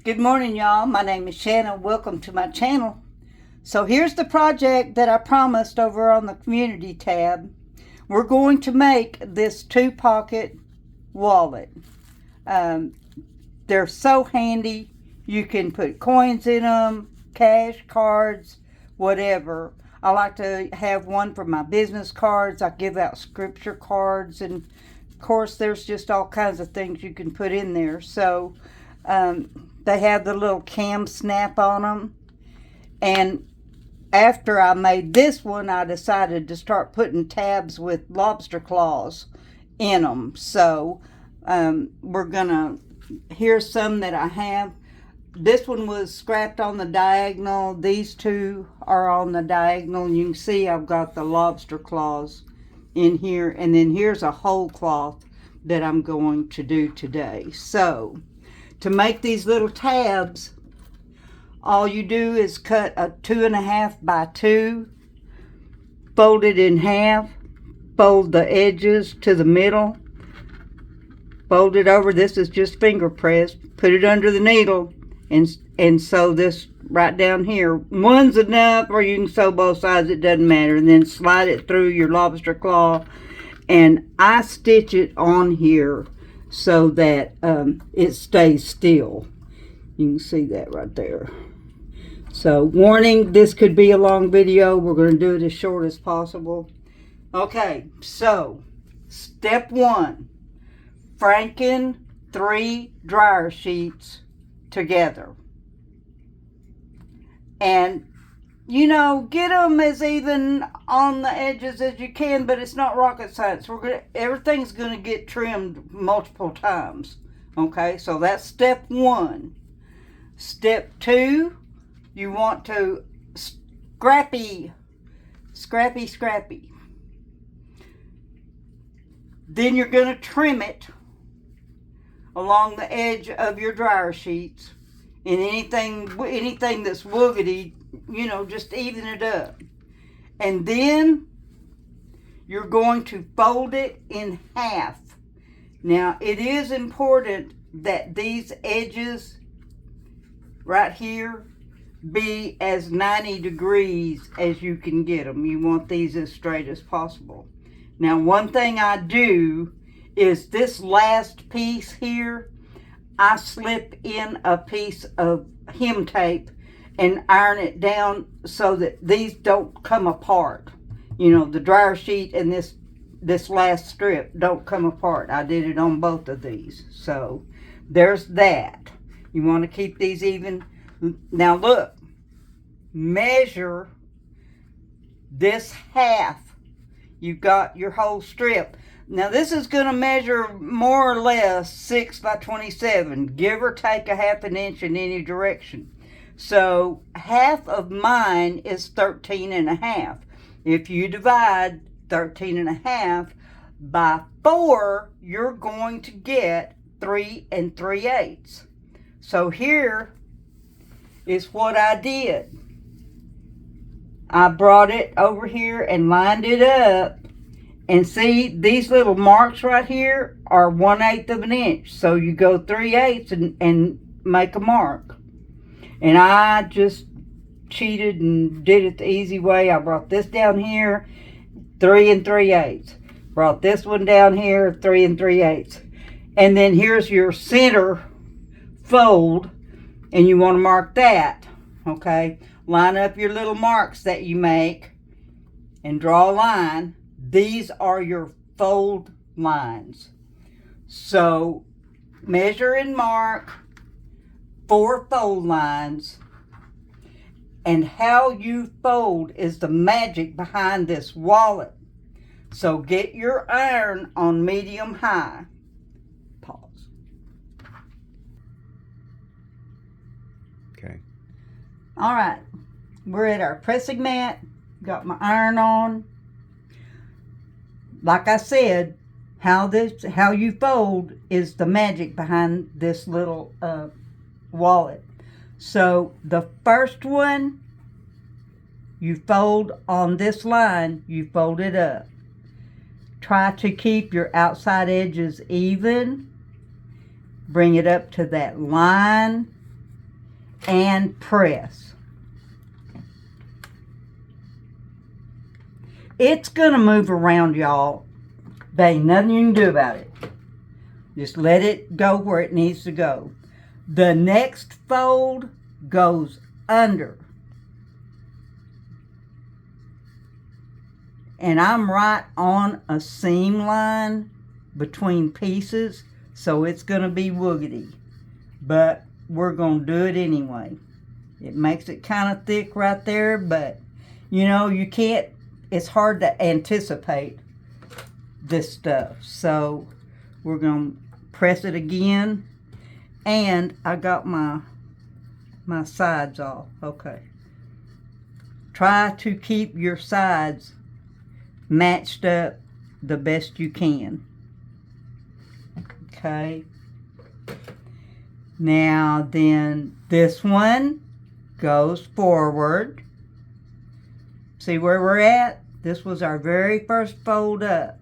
Good morning, y'all. My name is Shannon. Welcome to my channel. So here's the project that I promised over on the community tab. We're going to make this 2-pocket wallet. They're so handy. You can put coins in them, cash, cards, whatever. I like to have one for my business cards. I give out scripture cards, and of course there's just all kinds of things you can put in there. So they have the little cam snap on them, and after I made this one, I decided to start putting tabs with lobster claws in them. So we're gonna, here's some that I have. This one was scrapped on the diagonal. These two are on the diagonal. You can see I've got the lobster claws in here, and then here's a whole cloth that I'm going to do today. So to make these little tabs, all you do is cut a 2.5 by 2, fold it in half, fold the edges to the middle, fold it over. This is just finger pressed. Put it under the needle and sew this right down here. One's enough, or you can sew both sides, it doesn't matter. And then slide it through your lobster claw, and I stitch it on here so that it stays still. You can see that right there. So warning, this could be a long video. We're going to do it as short as possible. Okay, so step 1, franken 3 dryer sheets together. And you know, get them as even on the edges as you can, but it's not rocket science. Everything's going to get trimmed multiple times. Okay, so that's step 1. Step 2, you want to scrappy. Then you're going to trim it along the edge of your dryer sheets. And anything that's woogity, you know, just even it up. And then you're going to fold it in half. Now, it is important that these edges right here be as 90 degrees as you can get them. You want these as straight as possible. Now, one thing I do is this last piece here, I slip in a piece of hem tape and iron it down so that these don't come apart. You know, the dryer sheet and this last strip don't come apart. I did it on both of these. So there's that. You want to keep these even. Now look, measure this half. You've got your whole strip. Now this is going to measure more or less 6 by 27, give or take a 1/2 inch in any direction. So half of mine is 13.5. If you divide 13.5 by 4, you're going to get 3 3/8. So here is what I did. I brought it over here and lined it up. And see, these little marks right here are 1/8 of an inch. So you go 3/8 and make a mark. And I just cheated and did it the easy way. I brought this down here, 3 3/8. Brought this one down here, 3 3/8. And then here's your center fold, and you want to mark that. Okay, line up your little marks that you make and draw a line. These are your fold lines. So measure and mark 4 fold lines. And how you fold is the magic behind this wallet. So get your iron on medium high. Pause. Okay. All right. We're at our pressing mat. Got my iron on. Like I said, how you fold is the magic behind this little wallet. So the first one, you fold on this line, you fold it up. Try to keep your outside edges even bring it up to that line and press. It's gonna move around, y'all. There ain't nothing you can do about it. Just let it go where it needs to go. The next fold goes under. And I'm right on a seam line between pieces, so it's going to be woogity. But we're going to do it anyway. It makes it kind of thick right there, but you know, you can't, it's hard to anticipate this stuff. So we're going to press it again. And I got my sides off. Okay. Try to keep your sides matched up the best you can. Okay. Now then, this one goes forward. See where we're at? This was our very first fold up.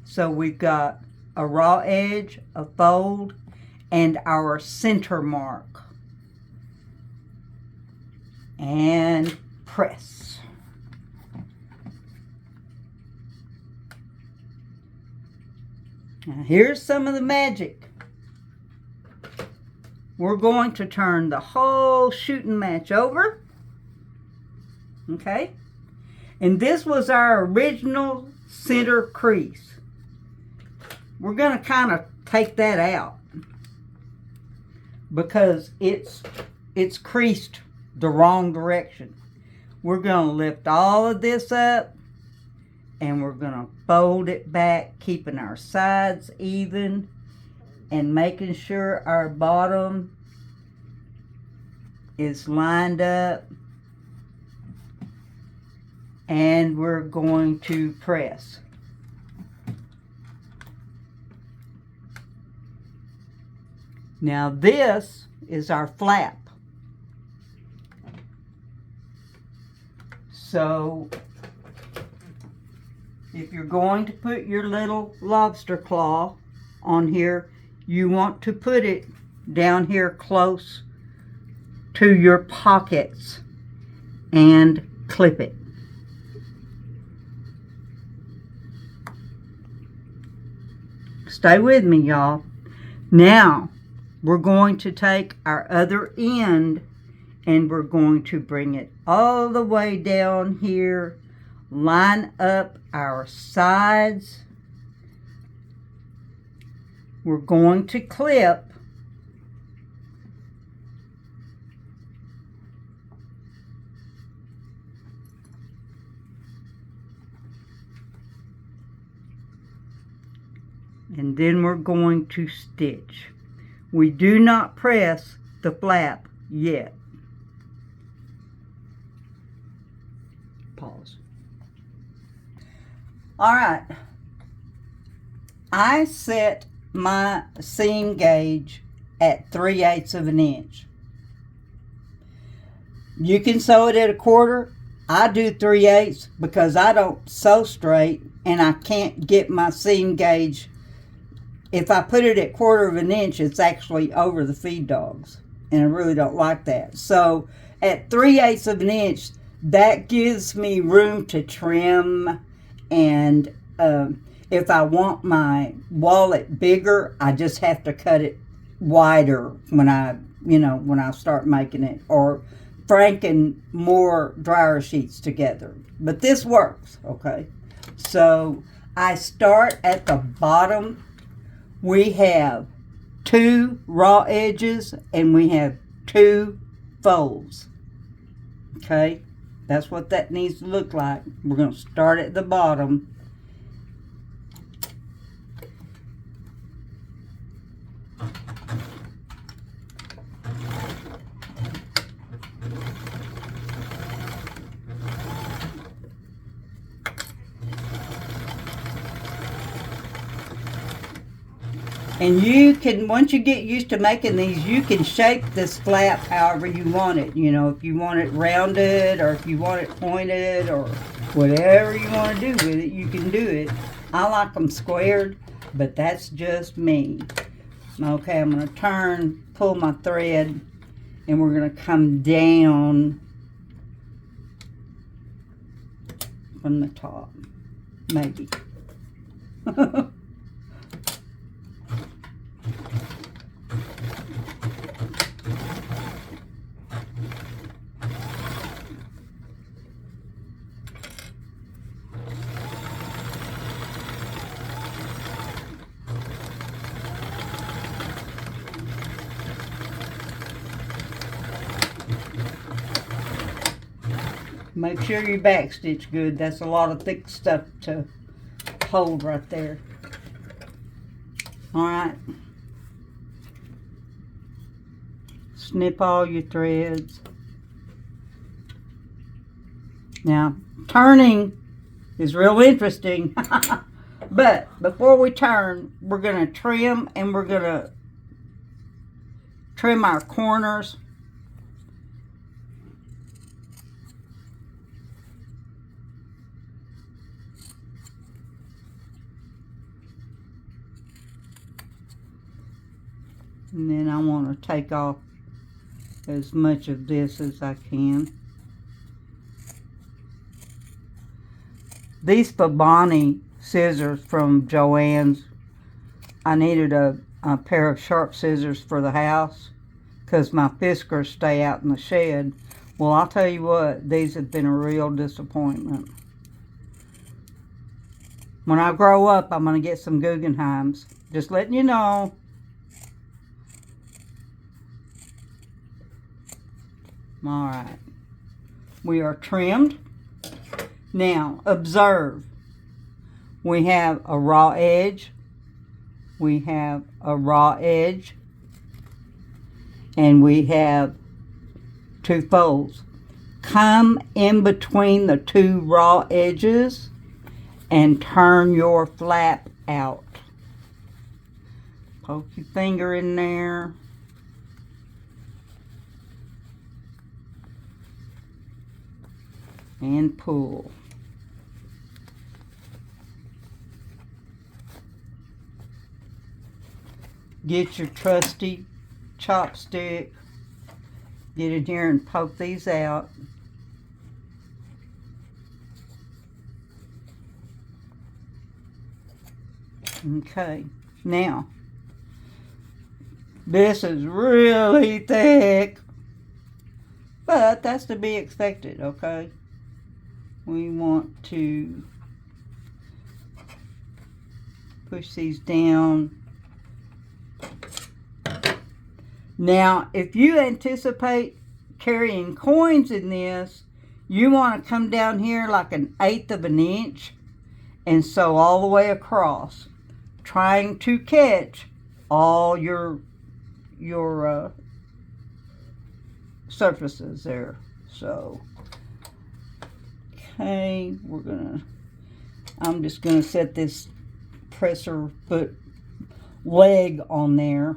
So we've got a raw edge, a fold, and our center mark. And press. Now here's some of the magic. We're going to turn the whole shooting match over. Okay? And this was our original center crease. We're going to kind of take that out because it's creased the wrong direction. We're going to lift all of this up and we're going to fold it back, keeping our sides even and making sure our bottom is lined up. And we're going to press. Now this is our flap. So if you're going to put your little lobster claw on here, you want to put it down here close to your pockets and clip it. Stay with me, y'all. Now we're going to take our other end and we're going to bring it all the way down here, line up our sides. We're going to clip. And then we're going to stitch. We do not press the flap yet. Pause. All right. I set my seam gauge at 3/8 of an inch. You can sew it at 1/4. I do 3/8 because I don't sew straight and I can't get my seam gauge. If I put it at 1/4 of an inch, it's actually over the feed dogs. And I really don't like that. So at 3/8 of an inch, that gives me room to trim. And if I want my wallet bigger, I just have to cut it wider when I start making it. Or franking more dryer sheets together. But this works, okay? So I start at the bottom. We have 2 raw edges and we have 2 folds. Okay, that's what that needs to look like. We're going to start at the bottom. And you can, once you get used to making these, you can shape this flap however you want it. You know, if you want it rounded or if you want it pointed or whatever you want to do with it, you can do it. I like them squared, but that's just me. Okay, I'm going to pull my thread, and we're going to come down from the top, maybe. Make sure you backstitch good. That's a lot of thick stuff to hold right there. Alright. Snip all your threads. Now, turning is real interesting. But before we turn, we're going to trim, and we're going to trim our corners. And then I want to take off as much of this as I can. These Fabani scissors from Joann's, I needed a pair of sharp scissors for the house because my Fiskars stay out in the shed. Well, I'll tell you what, these have been a real disappointment. When I grow up, I'm going to get some Guggenheims. Just letting you know. Alright, we are trimmed. Now, observe. We have a raw edge. We have a raw edge. And we have two folds. Come in between the two raw edges and turn your flap out. Poke your finger in there. And pull. Get your trusty chopstick. Get in here and poke these out. Okay, now this is really thick, but that's to be expected, okay? We want to push these down. Now, if you anticipate carrying coins in this, you want to come down here like 1/8 of an inch and sew all the way across, trying to catch all your surfaces there. So, okay, I'm just gonna set this presser foot leg on there.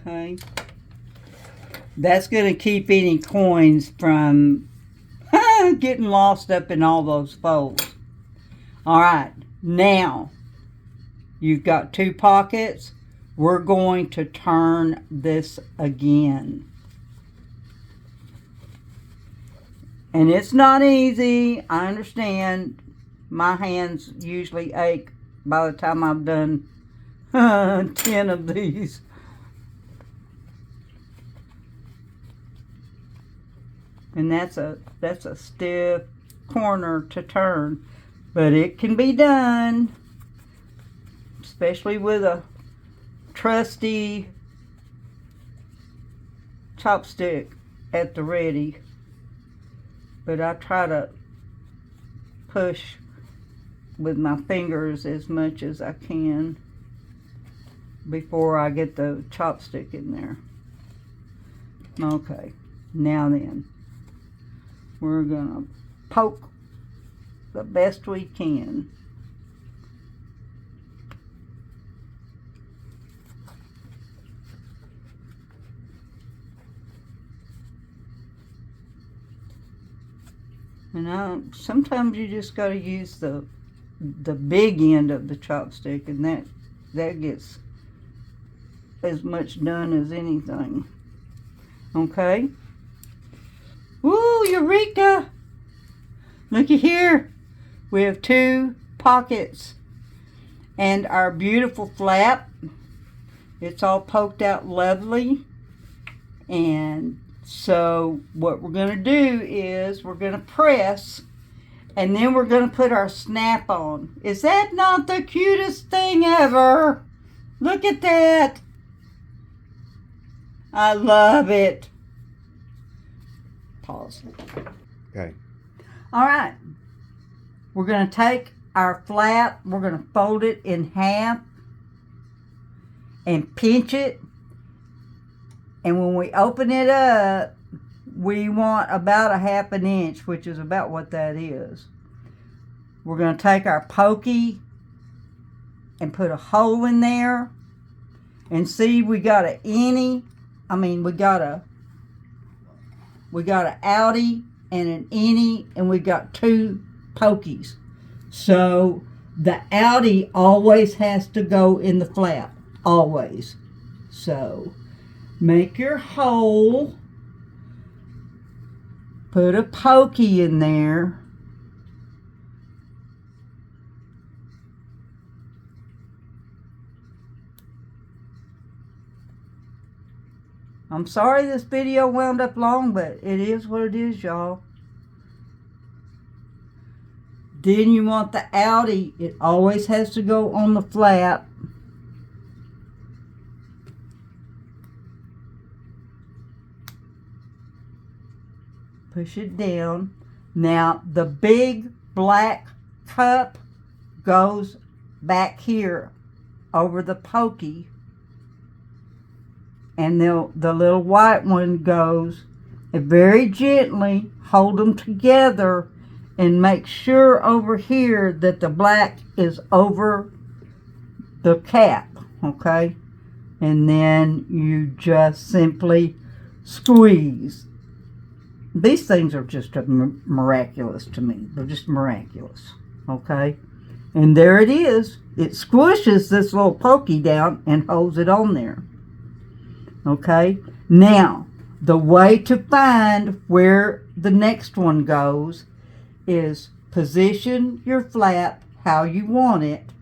Okay, that's going to keep any coins from getting lost up in all those folds. All right, now you've got two pockets. We're going to turn this again. And it's not easy. I understand. My hands usually ache by the time I've done 10 of these. And that's a stiff corner to turn, but it can be done, especially with a trusty chopstick at the ready. But I try to push with my fingers as much as I can before I get the chopstick in there. Okay, now then, we're gonna poke the best we can. And sometimes you just got to use the big end of the chopstick, and that gets as much done as anything. Okay. Woo, Eureka! Looky here. We have 2 pockets. And our beautiful flap. It's all poked out lovely. And so what we're going to do is we're going to press. And then we're going to put our snap on. Is that not the cutest thing ever? Look at that. I love it. Pause. Okay. All right. We're going to take our flap. We're going to fold it in half and pinch it. And when we open it up, we want about a 1/2 inch, which is about what that is. We're going to take our pokey and put a hole in there. And see, we got we got a outie and an innie, and we got 2 pokies. So the outie always has to go in the flap, always. So make your hole, put a pokey in there, I'm sorry this video wound up long, but it is what it is, y'all. Then you want the outie. It always has to go on the flap. Push it down. Now the big black cup goes back here over the pokey. And the little white one goes, and very gently hold them together and make sure over here that the black is over the cap, okay? And then you just simply squeeze. These things are just miraculous to me. They're just miraculous, okay? And there it is. It squishes this little pokey down and holds it on there. Okay, now the way to find where the next one goes is position your flap how you want it.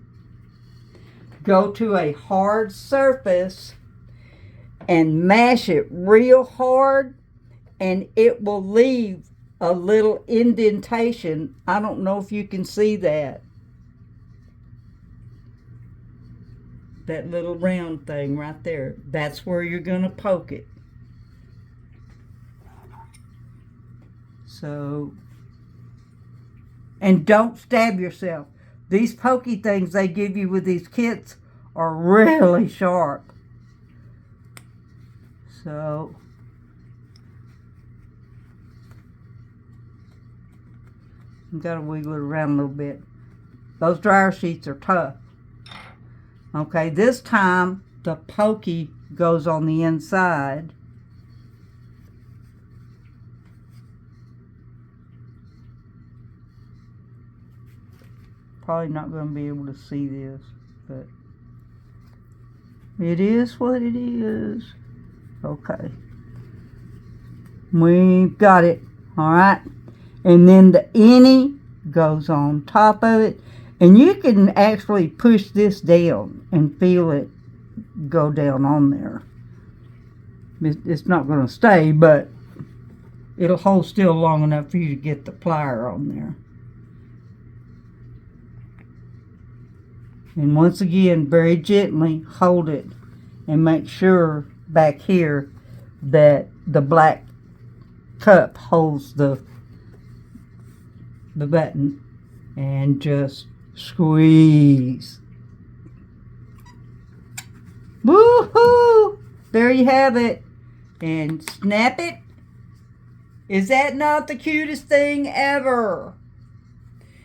Go to a hard surface and mash it real hard, and it will leave a little indentation. I don't know if you can see that. That little round thing right there. That's where you're going to poke it. So, and don't stab yourself. These pokey things they give you with these kits are really sharp. So, you got to wiggle it around a little bit. Those dryer sheets are tough. Okay, this time the pokey goes on the inside. Probably not going to be able to see this, but it is what it is. Okay. We've got it. All right. And then the innie goes on top of it. And you can actually push this down and feel it go down on there. It's not going to stay, but it'll hold still long enough for you to get the plier on there. And once again, very gently hold it and make sure back here that the black cup holds the button, and just squeeze. Woohoo! There you have it. And snap it. Is that not the cutest thing ever?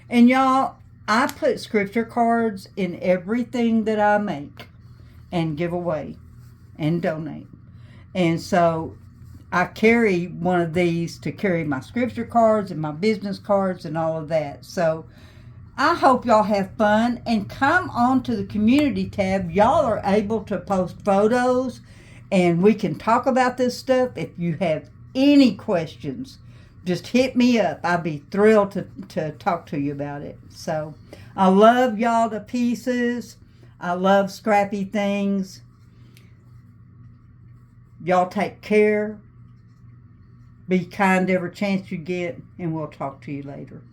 And y'all, I put scripture cards in everything that I make and give away and donate. And so I carry one of these to carry my scripture cards and my business cards and all of that. So I hope y'all have fun and come on to the community tab. Y'all are able to post photos and we can talk about this stuff. If you have any questions, just hit me up. I'd be thrilled to talk to you about it. So I love y'all to pieces. I love scrappy things. Y'all take care. Be kind every chance you get, and we'll talk to you later.